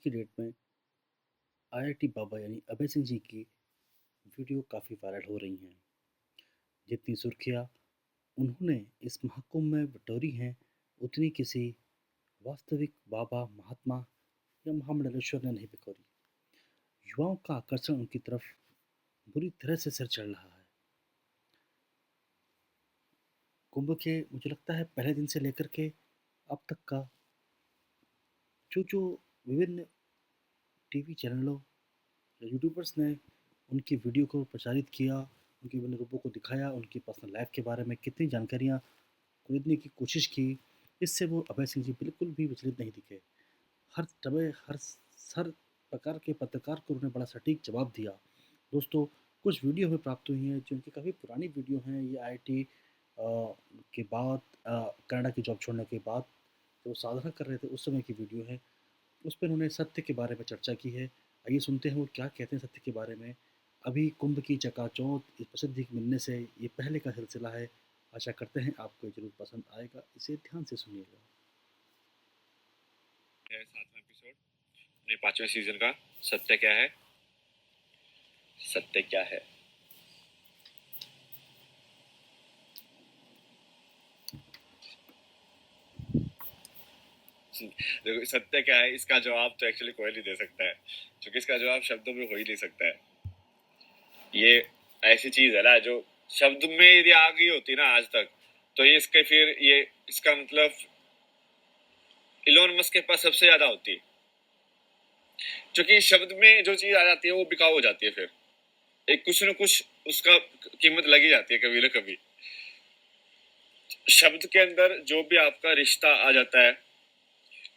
की डेट में आईआईटी बाबा यानी अभय सिंह जी की वीडियो काफ़ी वायरल हो रही हैं। जितनी सुर्खियाँ उन्होंने इस महाकुंभ में बटोरी हैं, उतनी किसी वास्तविक बाबा, महात्मा या महामंडलेश्वर ने नहीं बटोरी। युवाओं का आकर्षण उनकी तरफ बुरी तरह से सिर चढ़ रहा है। कुंभ के मुझे लगता है पहले दिन से लेकर के अब तक का जो विभिन्न टीवी चैनलों या यूट्यूबर्स ने उनकी वीडियो को प्रचारित किया, उनके विभिन्न रूपों को दिखाया, उनकी पर्सनल लाइफ के बारे में कितनी जानकारियाँ खरीदने की कोशिश की, इससे वो अभय सिंह जी बिल्कुल भी विचलित नहीं दिखे। हर प्रकार के पत्रकार को उन्होंने बड़ा सटीक जवाब दिया। दोस्तों, कुछ वीडियो हमें प्राप्त हुई हैं जो उनकी काफ़ी पुरानी वीडियो हैं। ये आईआईटी के बाद कनाडा की जॉब छोड़ने के बाद जो साधना कर रहे थे उस समय की वीडियो है। उस पे उन्होंने सत्य के बारे में चर्चा की है। आइए सुनते हैं वो क्या कहते हैं सत्य के बारे में। अभी कुंभ की चकाचौंध इस प्रसिद्धि मिलने से ये पहले का सिलसिला है। आशा करते हैं आपको ये ज़रूर पसंद आएगा। इसे ध्यान से सुनिएगा। है 7वां एपिसोड अपने 5वें सीजन का। सत्य क्या है? सत्य क्या है? देखो, सत्य क्या है, इसका जवाब तो एक्चुअली कोई नहीं दे सकता है, क्योंकि इसका जवाब शब्दों में हो ही नहीं सकता है। ये ऐसी चीज है ना जो शब्द में यदि आ गई होती ना आज तक, तो ये इसका मतलब इलोन मस्क के पास सबसे ज्यादा होती है, क्योंकि शब्द में जो चीज आ जाती है वो बिकाऊ हो जाती है। फिर एक कुछ न कुछ उसका कीमत लगी जाती है कभी ना कभी। शब्द के अंदर जो भी आपका रिश्ता आ जाता है,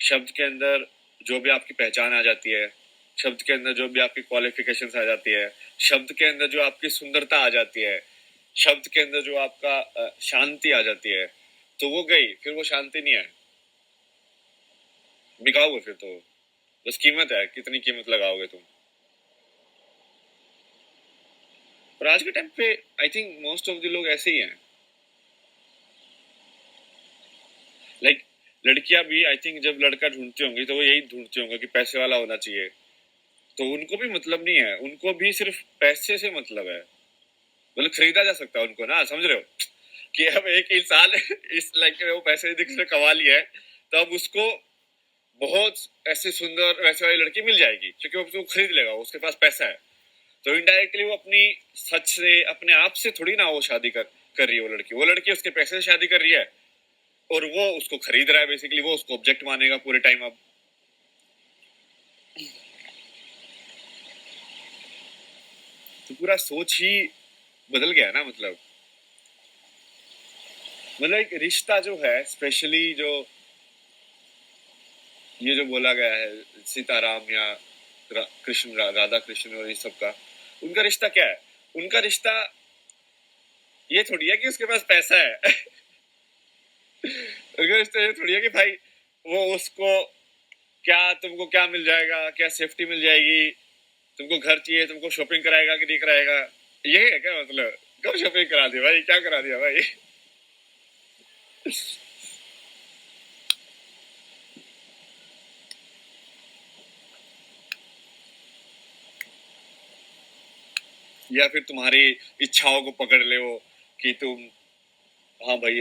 शब्द के अंदर जो भी आपकी पहचान आ जाती है, शब्द के अंदर जो भी आपकी क्वालिफिकेशंस आ जाती है, शब्द के अंदर जो आपकी सुंदरता आ जाती है, शब्द के अंदर जो आपका शांति आ जाती है, तो वो गई, फिर वो शांति नहीं है, बिकाऊ है। फिर तो बस कीमत है, कितनी कीमत लगाओगे तुम। और आज के टाइम पे I think most of the लोग ऐसे ही हैं। लाइक लड़कियां भी आई थिंक जब लड़का ढूंढती होंगी तो वो यही ढूंढती होंगी कि पैसे वाला होना चाहिए। तो उनको भी मतलब नहीं है, उनको भी सिर्फ पैसे से मतलब है। मतलब खरीदा जा सकता है उनको ना, समझ रहे हो कि अब एक इंसान इस लाइक वो पैसे से कमा लिया है, तो अब उसको बहुत ऐसे सुंदर वैसे वाली लड़की मिल जाएगी, क्योंकि वो उसको खरीद लेगा, उसके पास पैसा है। तो इनडायरेक्टली वो अपनी सच से, अपने आप से थोड़ी ना वो शादी कर रही है। वो लड़की उसके पैसे से शादी कर रही है, और वो उसको खरीद रहा है। बेसिकली वो उसको ऑब्जेक्ट मानेगा पूरे टाइम। अब तो पूरा सोच ही बदल गया ना। मतलब एक रिश्ता जो है, स्पेशली जो ये जो बोला गया है सीताराम या कृष्ण, राधा कृष्ण और ये सब का, उनका रिश्ता क्या है? उनका रिश्ता ये थोड़ी है कि उसके पास पैसा है। उनका रिश्ता ये थोड़ी है कि भाई वो उसको क्या, तुमको क्या मिल जाएगा, क्या सेफ्टी मिल जाएगी, तुमको घर चाहिए, तुमको शॉपिंग कराएगा कि नहीं कराएगा। ये है क्या मतलब? कब शॉपिंग करा दी भाई, क्या करा दिया भाई? या फिर तुम्हारी इच्छाओं को पकड़ ले वो, कि तुम, हाँ भाई,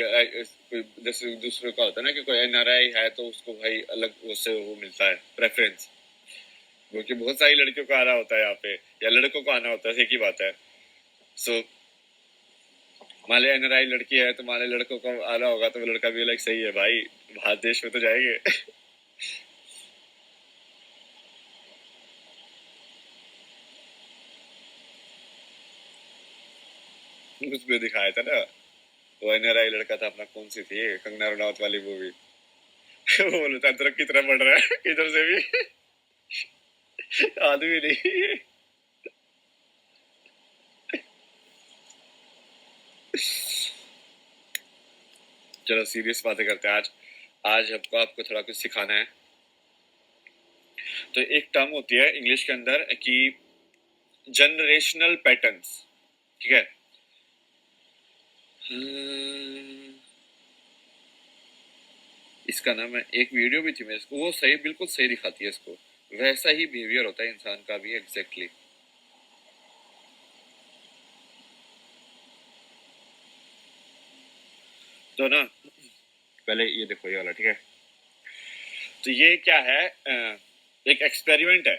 जैसे दूसरे का होता है ना कि कोई एनआरआई है तो उसको भाई अलग उससे वो मिलता है प्रेफरेंस, क्योंकि बहुत सारी लड़कियों को आना होता है यहाँ पे, या लड़कों को आना होता है, एक ही बात है। सो मान लिया एनआरआई लड़की है, तो मान लिया लड़कों को आना होगा, तो वो लड़का भी लाइक सही है भाई, बाहर देश में तो जाएंगे। उसमें दिखाया था ना, वो एनआरआई लड़का था अपना, कौन सी थी कंगना रनौत वाली मूवी। वो बोलता अदरक की तरह बढ़ रहा है इधर से भी। आदमी नहीं। चलो सीरियस बातें करते हैं आज। आज हमको आपको थोड़ा कुछ सिखाना है। तो एक टर्म होती है इंग्लिश के अंदर कि जनरेशनल पैटर्न्स, ठीक है? इसका ना, मैं एक वीडियो भी थी मेरे को, वो सही, बिल्कुल सही दिखाती है इसको। वैसा ही बिहेवियर होता है इंसान का भी एग्जैक्टली। तो ना पहले ये देखो ये वाला, ठीक है। तो ये क्या है, एक एक्सपेरिमेंट है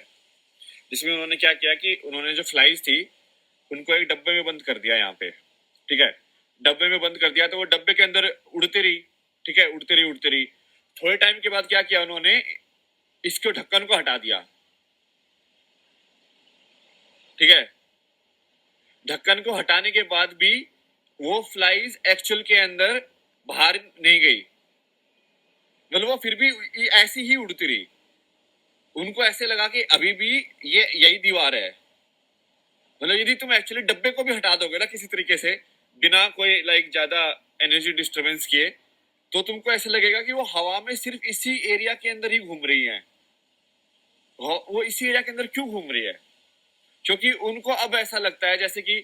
जिसमें उन्होंने क्या किया कि उन्होंने जो फ्लाइज थी उनको एक डब्बे में बंद कर दिया यहाँ पे, ठीक है। डब्बे में बंद कर दिया तो वो डब्बे के अंदर उड़ती रही, ठीक है, उड़ती रही उड़ती रही। थोड़े टाइम के बाद क्या किया उन्होंने, इसके ढक्कन को हटा दिया, ठीक है। ढक्कन को हटाने के बाद भी वो फ्लाइज एक्चुअल के अंदर बाहर नहीं गई, मतलब वो फिर भी ऐसी ही उड़ती रही। उनको ऐसे लगा कि अभी भी ये यही दीवार है। मतलब यदि तुम एक्चुअली डब्बे को भी हटा दोगे ना किसी तरीके से, बिना कोई लाइक ज्यादा एनर्जी डिस्टरबेंस किए, तो तुमको ऐसे लगेगा कि वो हवा में सिर्फ इसी एरिया के अंदर ही घूम रही है। वो इसी एरिया के अंदर क्यों घूम रही है? क्योंकि उनको अब ऐसा लगता है जैसे कि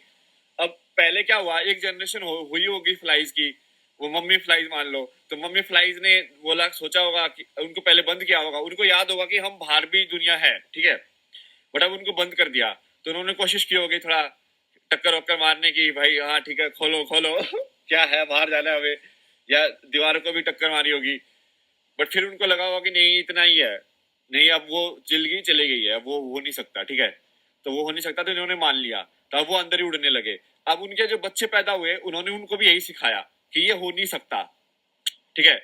अब पहले क्या हुआ, एक जनरेशन हुई होगी फ्लाइज की, वो मम्मी फ्लाइज मान लो, तो मम्मी फ्लाइज ने बोला, सोचा होगा कि उनको पहले बंद किया होगा, उनको याद होगा कि हम बाहर भी दुनिया है, ठीक है। बट अब उनको बंद कर दिया तो उन्होंने कोशिश की होगी थोड़ा टक्कर वक्कर मारने की, भाई हाँ ठीक है खोलो खोलो क्या है बाहर जाना है हमें, या दीवारों को भी टक्कर मारी होगी। बट फिर उनको लगा होगा कि नहीं इतना ही है, नहीं अब वो चिल गई चली गई है, अब वो हो नहीं सकता, ठीक है। तो वो हो नहीं सकता तो इन्होंने मान लिया, तो अब वो अंदर ही उड़ने लगे। अब उनके जो बच्चे पैदा हुए उन्होंने उनको भी यही सिखाया कि ये हो नहीं सकता, ठीक है।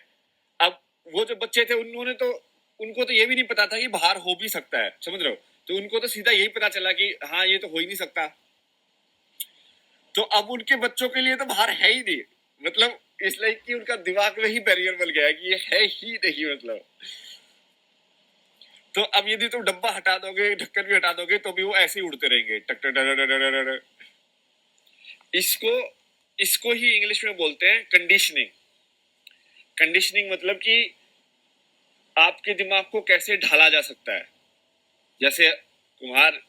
अब वो जो बच्चे थे उन्होंने तो, उनको तो ये भी नहीं पता था कि बाहर हो भी सकता है, समझ रहे हो। तो उनको तो सीधा यही पता चला कि हाँ ये तो हो ही नहीं सकता। तो अब उनके बच्चों के लिए तो बाहर है ही नहीं, मतलब इसलिए कि उनका दिमाग में ही बैरियर बन गया है कि ये है ही नहीं, मतलब। तो अब यदि तुम डब्बा हटा दोगे, ढक्कन भी हटा दोगे, तो भी वो ऐसे ही उड़ते रहेंगे टक टक टक टक टक टक। इसको इसको ही इंग्लिश में बोलते हैं कंडीशनिंग। कंडीशनिंग मतलब कि आपके दिमाग को कैसे ढाला जा सकता है, जैसे कुम्हार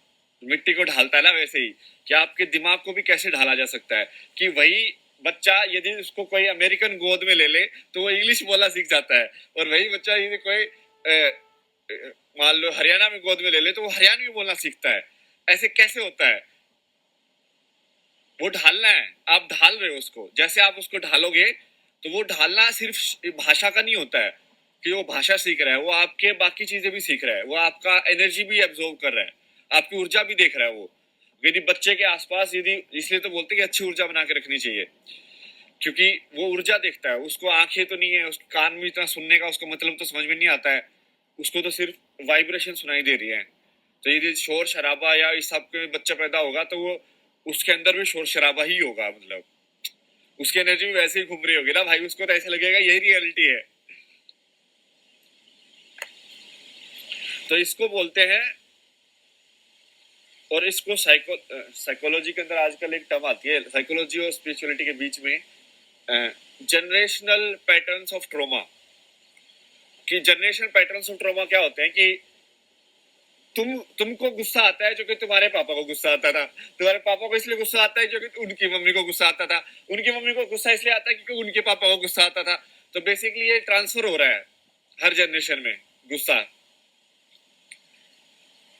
मिट्टी को ढालता है ना, वैसे ही कि आपके दिमाग को भी कैसे ढाला जा सकता है। कि वही बच्चा यदि उसको कोई अमेरिकन गोद में ले ले तो वो इंग्लिश बोलना सीख जाता है, और वही बच्चा यदि कोई मान लो हरियाणा में गोद में ले ले तो वो हरियाणवी बोलना सीखता है। ऐसे कैसे होता है? वो ढालना है, आप ढाल रहे हो उसको, जैसे आप उसको ढालोगे तो वो ढालना सिर्फ भाषा का नहीं होता है कि वो भाषा सीख रहा है, वो आपके बाकी चीजें भी सीख रहा है, वो आपका एनर्जी भी एब्जॉर्व कर रहा है, आपकी ऊर्जा भी देख रहा है वो। यदि बच्चे के आसपास यदि, इसलिए तो बोलते हैं कि अच्छी ऊर्जा बना के रखनी चाहिए, क्योंकि वो ऊर्जा देखता है, उसको आंखें तो नहीं है, उसके कान में इतना सुनने का उसको मतलब तो समझ में नहीं आता है, उसको तो सिर्फ वाइब्रेशन सुनाई दे रही है। तो यदि शोर शराबा या इस सब के बच्चा पैदा होगा तो वो उसके अंदर भी शोर शराबा ही होगा, मतलब उसकी एनर्जी भी वैसे ही घूम रही होगी ना भाई, उसको तो ऐसा लगेगा यही रियलिटी है। तो इसको बोलते हैं, और इसको साइकोलॉजी के अंदर आजकल एक टर्म आती है साइकोलॉजी और स्पिरिचुअलिटी के बीच में, जनरेशनल पैटर्न्स ऑफ ट्रोमा। कि जनरेशनल पैटर्न्स ऑफ ट्रोमा क्या होते हैं कि तुमको गुस्सा आता है जो कि तुम्हारे पापा को गुस्सा आता था, तुम्हारे पापा को इसलिए गुस्सा आता है जो कि उनकी मम्मी को गुस्सा आता था, उनकी मम्मी को गुस्सा इसलिए आता है क्योंकि उनके पापा को गुस्सा आता था। तो बेसिकली ये ट्रांसफर हो रहा है हर जनरेशन में गुस्सा।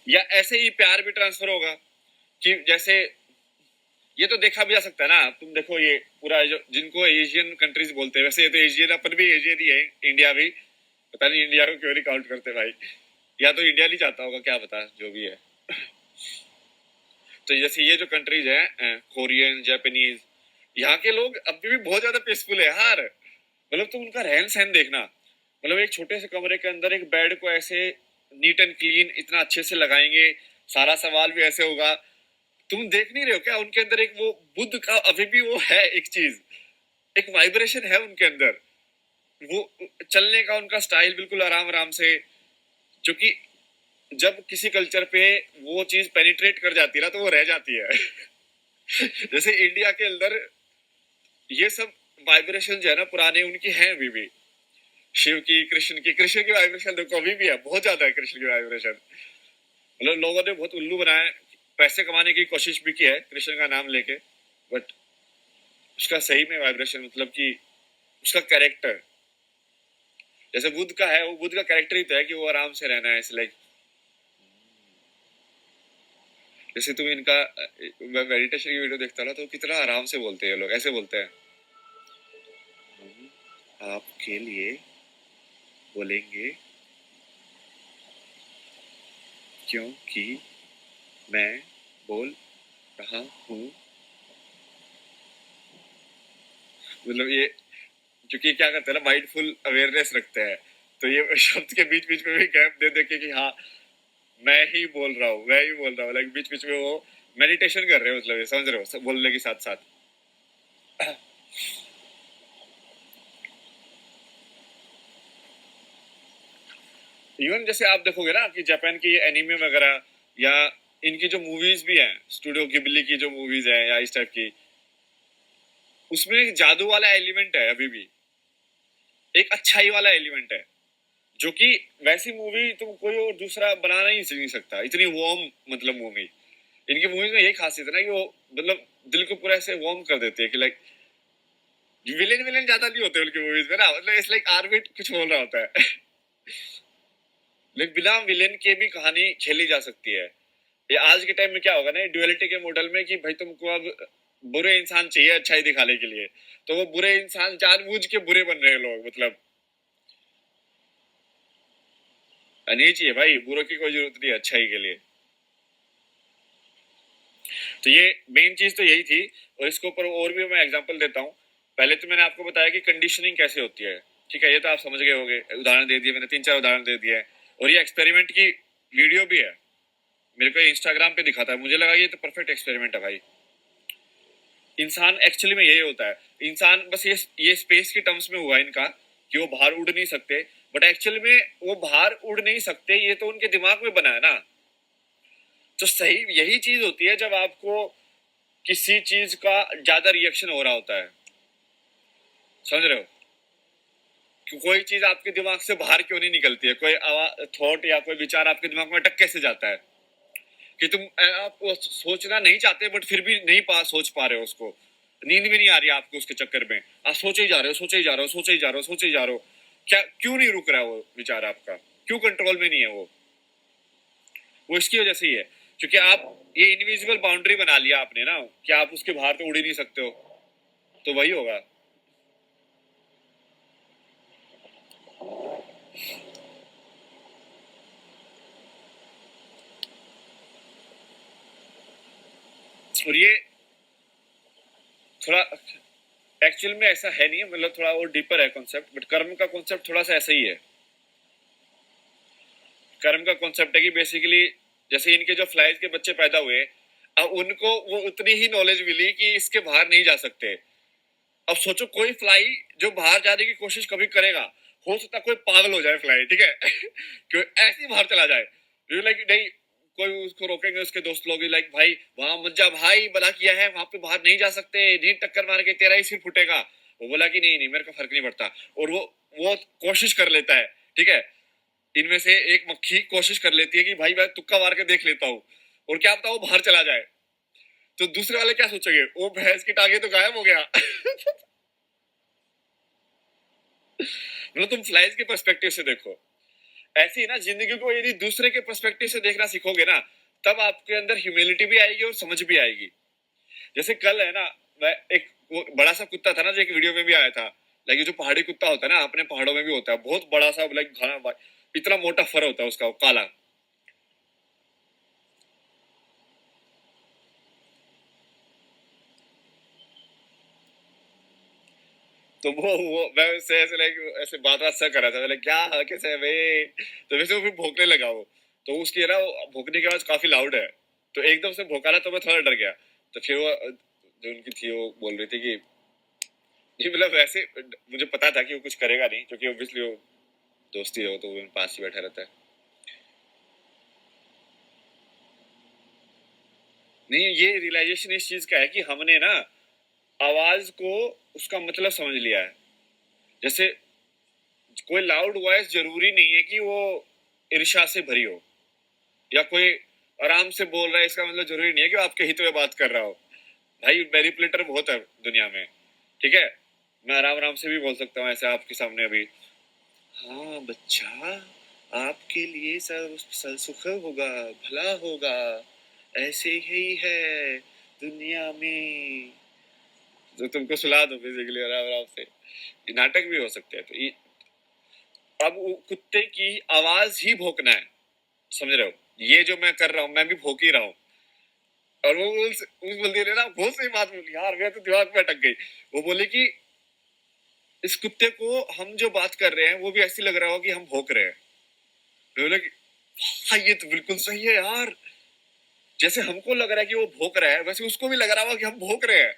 या ऐसे ही प्यार भी ट्रांसफर होगा कि जैसे ये तो देखा भी जा सकता है ना, तुम देखो ये पूरा जो जिनको एशियन कंट्रीज बोलते हैं, वैसे ये तो एशियन, अपन भी एशियन ही है, इंडिया भी, पता नहीं इंडिया को क्यों नहीं काउंट करते भाई, या तो इंडिया नहीं चाहता होगा क्या पता, जो भी है। तो जैसे ये जो कंट्रीज है कोरियन जापानीज, यहाँ के लोग अभी भी बहुत ज्यादा पीसफुल है यार। मतलब तुम उनका रहन सहन देखना, मतलब एक छोटे से कमरे के अंदर एक बेड को ऐसे नीट एंड क्लीन इतना अच्छे से लगाएंगे, सारा सवाल भी ऐसे होगा। तुम देख नहीं रहे हो क्या उनके अंदर एक वो बुद्ध का अभी भी वो है, एक चीज, एक वाइब्रेशन है उनके अंदर, वो चलने का उनका स्टाइल बिल्कुल आराम आराम से। जो कि जब किसी कल्चर पे वो चीज पेनिट्रेट कर जाती है ना तो वो रह जाती है जैसे इंडिया के अंदर ये सब वाइब्रेशन जो है ना पुराने उनकी है अभी भी, शिव की, कृष्ण की वाइब्रेशन देखो अभी भी है, बहुत ज्यादा है कृष्ण की वाइब्रेशन। मतलब लोगों ने बहुत उल्लू बनाया, पैसे कमाने की कोशिश भी की है कृष्ण का नाम लेके, बट उसका सही में वाइब्रेशन मतलब कि उसका कैरेक्टर जैसे बुद्ध का है, वो बुद्ध का कैरेक्टर ही तो है कि वो आराम से रहना है, लाइक जैसे तुम इनका मैं मेडिटेशन की वीडियो देखता ना, तो कितना आराम से बोलते हैं ये लोग, ऐसे बोलते हैं, हम आपके लिए बोलेंगे क्योंकि मैं बोल रहा हूँ। मतलब ये, क्योंकि क्या करते हैं ना, माइंडफुल अवेयरनेस रखते हैं, तो ये शब्द के बीच बीच में भी गैप दे दे के कि हाँ मैं ही बोल रहा हूँ, मैं ही बोल रहा हूँ, लाइक बीच बीच में वो मेडिटेशन कर रहे हो, मतलब ये समझ रहे हो, बोलने के साथ साथ। इवन जैसे आप देखोगे ना कि जापान की एनिमे वगैरह, या इनकी जो मूवीज भी हैं, स्टूडियो गिबली की जो मूवीज है या इस टाइप की, उसमें एक जादू वाला एलिमेंट है अभी भी, एक अच्छाई वाला एलिमेंट है, जो कि वैसी मूवी तुम कोई और दूसरा बनाना ही नहीं सकता, इतनी वार्म मतलब मूवी। इनकी मूवीज में यही खासियत है ना कि वो मतलब दिल को पूरा ऐसे वार्म कर देते हैं कि लाइक विलेन विलेन ज्यादा नहीं होते उनकी मूवीज में ना, मतलब इट्स लाइक आर्मी कुछ बोल रहा होता है। लेकिन बिना विलेन के भी कहानी खेली जा सकती है। ये आज के टाइम में क्या होगा ना, ड्युअलिटी के मॉडल में, कि भाई तुमको अब बुरे इंसान चाहिए अच्छाई दिखाने के लिए, तो वो बुरे इंसान जानबूझ के बुरे बन रहे हैं लोग, मतलब नहीं चाहिए भाई, बुरों की कोई जरूरत नहीं है अच्छाई के लिए। तो ये मेन चीज तो यही थी, और इसके ऊपर और भी मैं एग्जांपल देता हूँ। पहले तो मैंने आपको बताया कि कंडीशनिंग कैसे होती है, ठीक है, ये तो आप समझ गए होंगे, उदाहरण दे दिए मैंने, 3-4 उदाहरण दे दिए हैं, और ये एक्सपेरिमेंट की वीडियो भी है, मेरे को इंस्टाग्राम पे दिखा था, मुझे लगा ये तो परफेक्ट एक्सपेरिमेंट है भाई। इंसान एक्चुअली में यही होता है, इंसान बस ये स्पेस के टर्म्स में हुआ इनका कि वो बाहर उड़ नहीं सकते, बट एक्चुअली में वो बाहर उड़ नहीं सकते, ये तो उनके दिमाग में बना है ना। तो सही यही चीज होती है जब आपको किसी चीज का ज्यादा रिएक्शन हो रहा होता है, समझ रहे हो, कि कोई चीज आपके दिमाग से बाहर क्यों नहीं निकलती है, कोई थॉट या कोई विचार आपके दिमाग में अटक कैसे जाता है, कि तुम आप सोचना नहीं चाहते बट फिर भी नहीं सोच पा रहे हो उसको, नींद भी नहीं आ रही है आपको उसके चक्कर में, आप सोचे ही जा रहे हो, सोचे ही जा रहे हो, सोचे ही जा रहे हो, सोचे ही जा रहे हो, क्या क्यों नहीं रुक रहा है वो विचार आपका, क्यों कंट्रोल में नहीं है वो इसकी वजह से ही है, क्योंकि आप ये इनविजिबल बाउंड्री बना लिया आपने ना, कि आप उसके बाहर तो उड़ ही नहीं सकते हो, तो वही होगा। और ये थोड़ा एक्चुअल में ऐसा है नहीं है, मतलब थोड़ा और डीपर है कॉन्सेप्ट, बट कर्म का कॉन्सेप्ट थोड़ा सा ऐसा ही है। कर्म का कॉन्सेप्ट है कि बेसिकली जैसे इनके जो फ्लाइज के बच्चे पैदा हुए, अब उनको वो उतनी ही नॉलेज मिली कि इसके बाहर नहीं जा सकते। अब सोचो कोई फ्लाई जो बाहर जाने की कोशिश कभी करेगा, हो सकता कोई पागल हो जाए फ्लाई, ठीक है, कि ऐसे ही बाहर चला जाए, लाइक नहीं, कोई उसको रोकेंगे उसके दोस्त लोग, लाइक भाई वहां मत जा भाई, बना किया है वहां पे बाहर नहीं जा सकते, नहीं टक्कर मार के तेरा ही सिर फूटेगा। वो बोला कि नहीं नहीं मेरे को फर्क नहीं पड़ता, और वो कोशिश कर लेता है, ठीक है, इनमें से एक मक्खी कोशिश कर लेती है कि भाई मैं तुक्का मार के देख लेता हूँ, और क्या पता वो बाहर चला जाए, तो दूसरे वाले क्या सोचेंगे, वो भैंस की टांगे तो गायब हो गया। मतलब तुम फ्लाइज के पर्सपेक्टिव से देखो, ऐसे ही ना जिंदगी को यदि दूसरे के पर्सपेक्टिव से देखना सीखोगे ना, तब आपके अंदर ह्यूमिलिटी भी आएगी और समझ भी आएगी। जैसे कल है ना, मैं एक वो बड़ा सा कुत्ता था ना जो एक वीडियो में भी आया था, लाइक जो पहाड़ी कुत्ता होता है ना, अपने पहाड़ों में भी होता है, बहुत बड़ा सा, लाइक घना इतना मोटा फर होता है उसका, काला। तो वो मैं उससे ऐसे लाइक ऐसे बात बात सा कर रहा था, मैंने क्या कैसे है भाई, तो वैसे वो फिर भौंकने लगा वो, तो उसकी है ना वो भौंकने की आवाज काफी लाउड है, तो एकदम से भौंका ना, तो मैं थोड़ा डर गया। तो फिर वो जो उनकी थी वो बोल रही थी कि ये मतलब वैसे मुझे पता था कि वो कुछ करेगा नहीं, क्योंकि ऑब्वियसली वो दोस्ती है, वो तो वो पास ही बैठा रहता है। नहीं, ये रियलाइजेशन इस चीज का है कि हमने ना आवाज को उसका मतलब समझ लिया है। जैसे कोई लाउड वॉइस जरूरी नहीं है कि वो ईर्ष्या से भरी हो, या कोई आराम से बोल रहा है इसका मतलब जरूरी नहीं है कि वो आपके हित में बात कर रहा हो। भाई मैनिपुलेटर बहुत है दुनिया में, ठीक है, मैं आराम आराम से भी बोल सकता हूँ ऐसे आपके सामने अभी, हाँ बच्चा आपके लिए सब सुख होगा, भला होगा, ऐसे ही है दुनिया में, जो तुमको सुला दो बेसिकली आराम आराम से। ये नाटक भी हो सकते हैं। तो ये अब कुत्ते की आवाज ही भौंकना है, समझ रहे हो? ये जो मैं कर रहा हूँ मैं भी भौंक ही रहा हूँ। और वो बोलती रहे ना, बहुत सही बात बोली यार, मैं तो दिमाग में अटक गई। वो बोले कि इस कुत्ते को हम जो बात कर रहे हैं वो भी ऐसी लग रहा हो कि हम भौंक रहे हैं। तो बोले कि हाँ ये तो बिल्कुल सही है यार, जैसे हमको लग रहा है कि वो भौंक रहा है वैसे उसको भी लग रहा होगा कि हम भौंक रहे हैं।